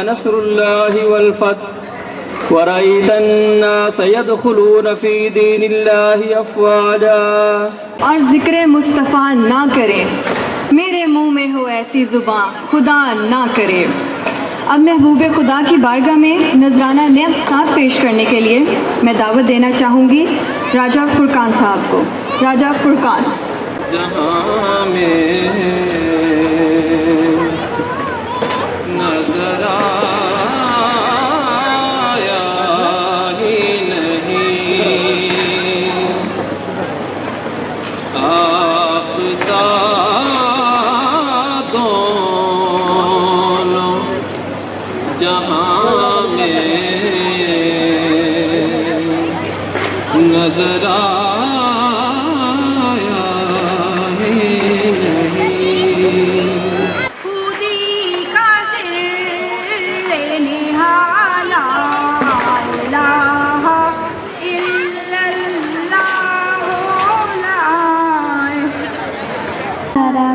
नस्रुल्लाहि वल फतह वरअयतन्नास यदखुलून फी दीनिल्लाहि अफ़वाजा। और ज़िक्र मुस्तफ़ा ना करें, मेरे मुंह में हो ऐसी ज़ुबान खुदा ना करे। अब महबूब खुदा की बारगाह में नजराना नात पेश करने के लिए मैं दावत देना चाहूँगी राजा फुरकान साहब को। राजा फुरकान। जहाँ में नजर आया ही नहीं आप सा दोनों जहाँ में नजर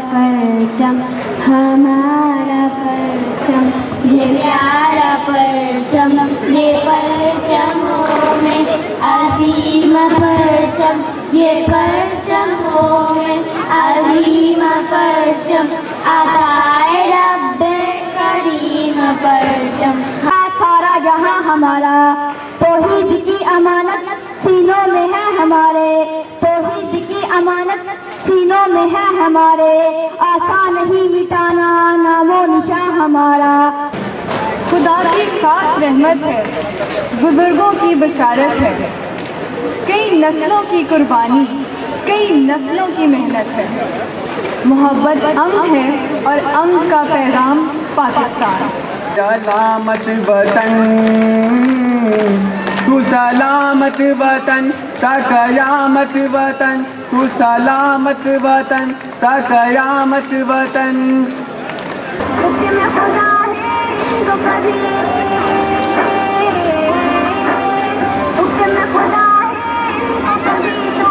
परचम हमारा परचम ये प्यारा परचम ये परचमों में अजीम परचम ये परचमों में अजीम परचम अताए रब्बे करीम परचम। सारा जहां हमारा तौहीद की अमानत सीनों में है हमारे, तौहीद की अमानत सीनों में है हमारे, आसान नहीं मिटाना नामो निशान हमारा। खुदा की खास रहमत है, बुजुर्गों की बशारत है, कई नस्लों की कुर्बानी, कई नस्लों की मेहनत है। मोहब्बत अमन है और अमन का पैगाम पाकिस्तान। सलामत वतन तू सलामत वतन का कयामत वतन, तू सलामत वतन का कयामत वतन। हुक्म खुदा है तो कभी, हुक्म खुदा है तो कभी तो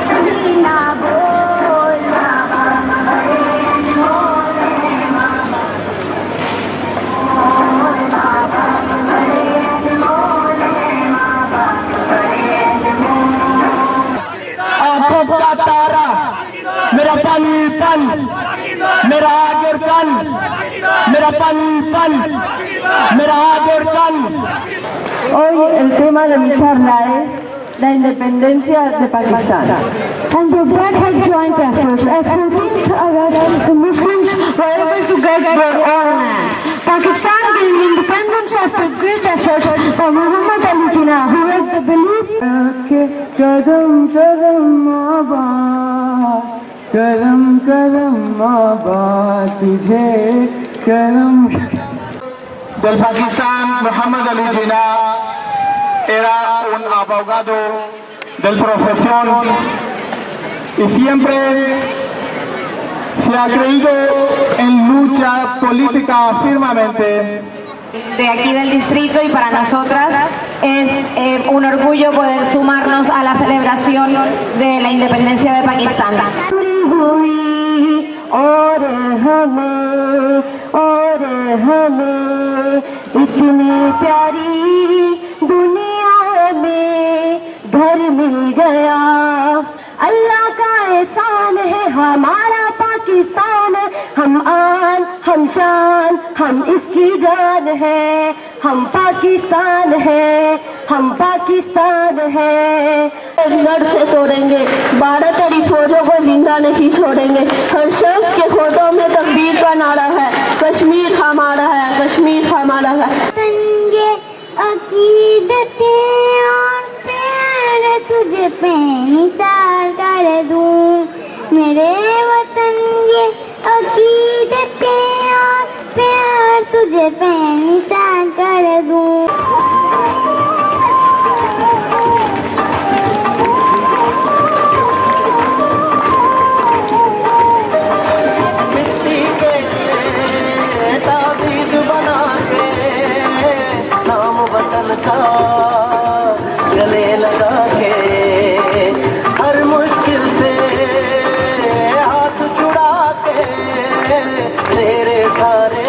कभी ना बोलना। आँखों का तारा मेरा पल पल, मेरा आज और कल, मेरा पल पल, मेरा आज और कल। Hoy el tema de luchar es la independencia de Pakistán. And the Black had joint efforts. At 14th August, the Muslims were able to get their own land. Pakistan gained independence after great efforts by Muhammad Ali Jinnah, who had the belief कदम कदम आबाद, कदम कदम आबाद तुझे कदम। Del Pakistán, Muhammad Ali Jinnah era un abogado de profesión y siempre se ha creído en lucha política firmemente. De aquí del distrito y para nosotras es un orgullo poder sumarnos a la celebración de la independencia de Pakistán. इतनी प्यारी दुनिया में घर मिल गया, अल्लाह का एहसान है हमारा पाकिस्तान। हम आन हम शान हम इसकी जान है, हम पाकिस्तान है, हम पाकिस्तान है। लड़ से तोड़ेंगे 12 तेरी फौजों को जिंदा नहीं छोड़ेंगे। हर शख्स के होठों में तकबीर का नारा है, कश्मीर हमारा है, कश्मीर हमारा है। ये अकीदतें और प्यार तुझे पे निसार कर दूं मेरे वतन, ये अकीदतें और प्यार तुझे पे निसार कर दूं। मिट्टी के ताबीज बना के नाम वतन का गले लगा के, हर मुश्किल से हाथ छुड़ा के तेरे सारे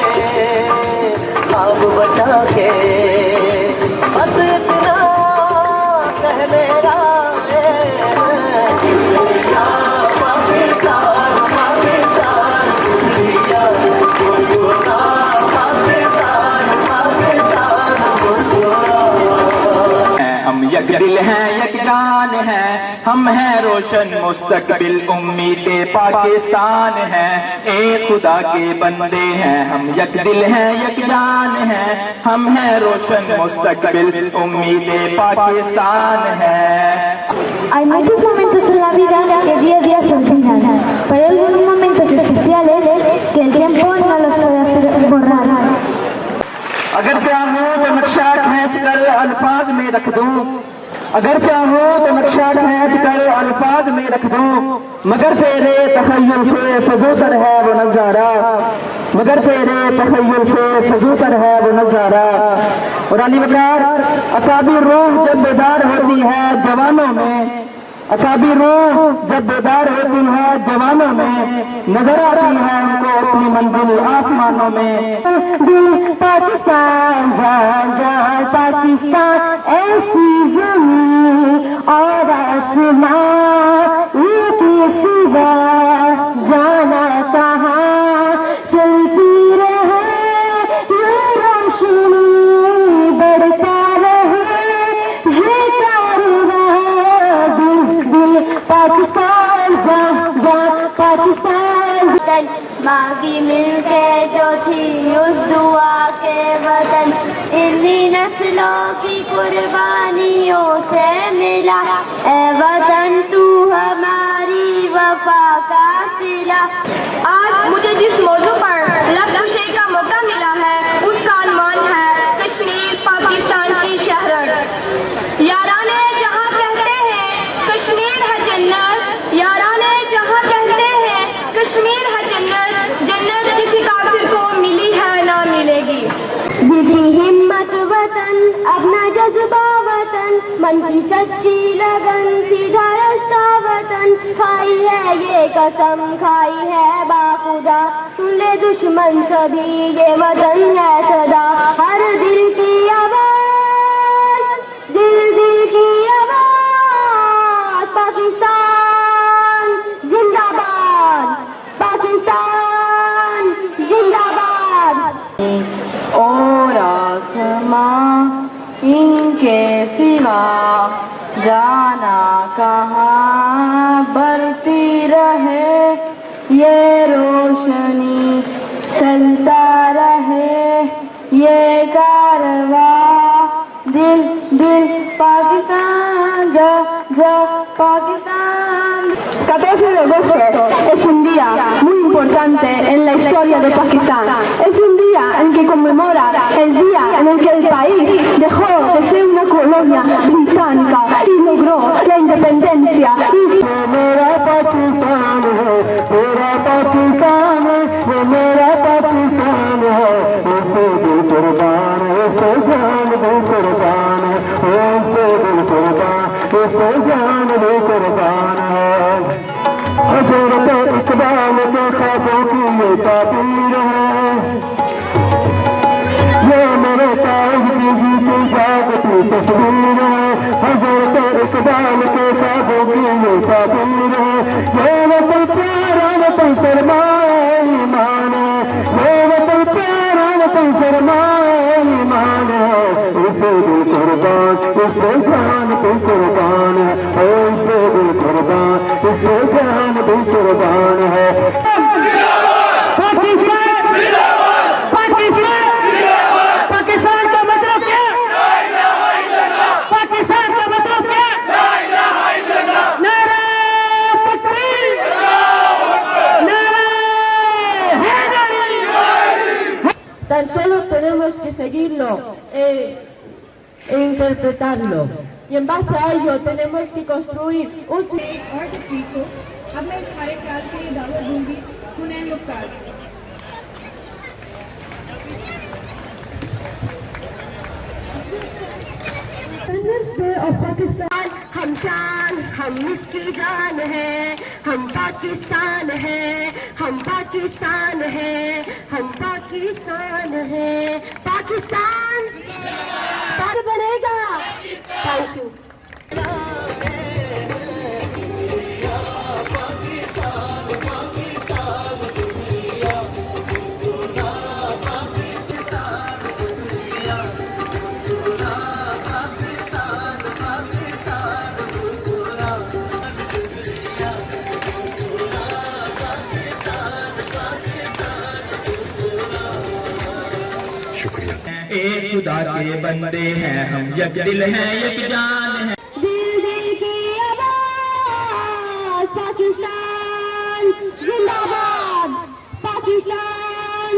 दिल हैं एक जान है, हम हैं रोशन मुस्तकबिल उम्मीदे पाकिस्तान है। एक खुदा के बंदे हैं हम, एक दिल हैं एक जान है, हम हैं रोशन मुस्तकबिल उम्मीदे पाकिस्तान है। Hay muchos momentos en la vida que día a día se olvidan, pero hay algunos momentos especiales que el tiempo no los puede hacer borrar. अगर चाहो तो नक्शा खींच कर अल्फाज में रख दूं, अगर चाहो तो नक्शा खींच कर अल्फाज में रख दूं, मगर तेरे तखय्युल से फजूतर है वो नज़ारा, मगर तेरे तखय्युल से फजूतर है वो नज़ारा। और अली वकार, अकाबी रूह जब बेदार होती है जवानों में, अकाबी रूह जब बेदार होती है जवानों में, नजर आती है उनको अपनी मंजिल आसमानों में। दिल पाकिस्तान जान जान पाकिस्तान ऐसी ज़मीं और आसमां इनके सिवा जाना कहाँ, चलती रहे ये रोशनी बढ़ता रहे ये कारवां, दिल पाकिस्तान जान जान पाकिस्तान। मांगी मिलके जो थी उस दुआ के वतन, इन्हीं नस्लों की कुर्बानियों से मिला, ए वतन तू हमारी वफा का सिला। आज मुझे जिस मौजू पर लब कुशी का मौका मिला है उसका अनुमान है कश्मीर पाकिस्तान की शहरत। याराने जहाँ कहते हैं कश्मीर है जन्नत, याराने जहाँ कहते हैं कश्मीर है जन्नत, जन्नत किसी काफिर को मिली है ना मिलेगी। दिल की हिम्मत वतन, अपना जज्बा वतन, मन की सच्ची लगन, सीधा रास्ता वतन, खाई है ये कसम खाई है बाखुदा, सुन ले दुश्मन सभी ये वतन है सदा। हर दिल की आवाज, दिल की आवाज, पाकिस्तान जिंदाबाद, पाकिस्तान जिंदाबाद। और आसमां इनके सिवा जाना कहाँ, बढ़ती रहे ये रोशनी, चलता रहे ये कारवां, दिल दिल पाकिस्तान जा जा Pakistan. 14 de agosto es un día muy importante en la historia de Pakistán. Es un día en que conmemora el día en el que el país dejó de ser una colonia británica y logró la independencia. मेरा पाकिस्तान है, मेरा पाकिस्तान है, वो मेरा पाकिस्तान है, उससे दिल कुर्बान है, उससे जान भी कुर्बान है, उससे दिल कुर्बान, उससे जान भी कुर्बान है। हज़रत इकबाल के ख्वाबों की ये ताबीर है, ये मेरे ताज की जीती जागती तस्वीर है। हज़रत इकबाल के ख्वाबों की ये ताबीर है, ये वतन प्यारा वतन सरमाए ईमान है, ये वतन प्यारा वतन सरमाए ईमान है, इससे दिल कुर्बान, इससे जान भी कुर्बान है, इससे दिल कुर्बान, इससे जान भी कुर्बान है। पाकिस्तान पाकिस्तान पाकिस्तान का मतलब क्या? पाकिस्तान का मतलब क्या? नारा तकबीर, नारा Hydari. Tan solo tenemos que seguirlo e interpretarlo. Y en base a ello tenemos que construir un और तकलीफ को अब मैं तुम्हारे ख्याल से ये दावा दूंगी हुनैन मुख्तार। हम शान हम इसकी जान है, हम पाकिस्तान है, हम पाकिस्तान है, हम पाकिस्तान है, पाकिस्तान बनेगा। Thank you. शुक्रिया। एक खुदा के बंदे हैं हम, एक दिल है एक जान है। दिल दिल की आवाज पाकिस्तान जिंदाबाद, पाकिस्तान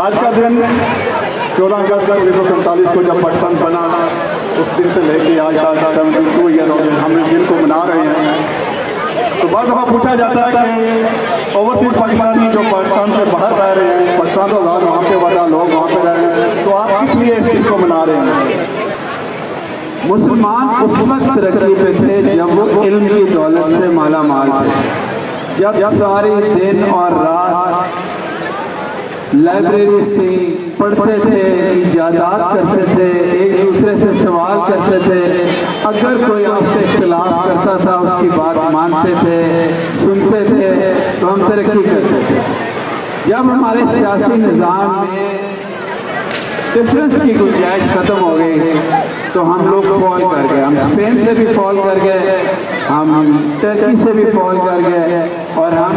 आज का दिन 14 अगस्त 1947 को जब पाकिस्तान बना, उस दिन से लेके आज तक 72 ईयर हो गए हम इस दिन को मना रहे हैं। तो बाद दफ़ा पूछा जाता है कि ओवरसीज पाकिस्तानी जो पाकिस्तान से बाहर रह रहे हैं, पाकिस्तान के बाद वहाँ पे वाला लोग वहाँ पे रह रहे हैं, तो आप किस लिए इस चीज़ को मना रहे हैं? मुसलमान उस वक्त तरक्की पे थे जब वो इल्म की दौलत से माला माल थे, जब सारी दिन और रात लाइब्रेरीज थी, पढ़ते थे, इजादात करते थे, एक दूसरे से सवाल करते थे, अगर कोई आपसे इख्तिलाफ करता था उसकी बात मानते थे, सुनते थे, तो हम तरक्की करते थे। जब हमारे सियासी निज़ाम में डिफरेंस की गुंजाइश ख़त्म हो गई तो हम लोग फॉल कर गए। हम स्पेन से भी फॉल कर गए, हम टर्की से भी फॉल कर गए, और हम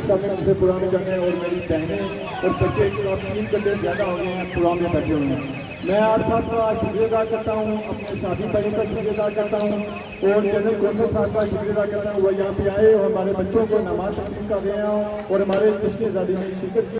सबसे पुराने जगह और मेरी बहनें और बच्चे 3 घंटे ज़्यादा हो गए हैं पुराने बैठे हुए हैं। मैं आप सबका शुक्रिया अदा करता हूँ, अपने साथी भाइयों का शुक्रिया अदा करता हूँ, और जनरल कौंसल साहब का शुक्रिया अदा करता हूँ। वह यहाँ पे आए और हमारे बच्चों को नमाज तकलीम कर रहे हैं और हमारे जश्न आज़ादी में शिरकत की।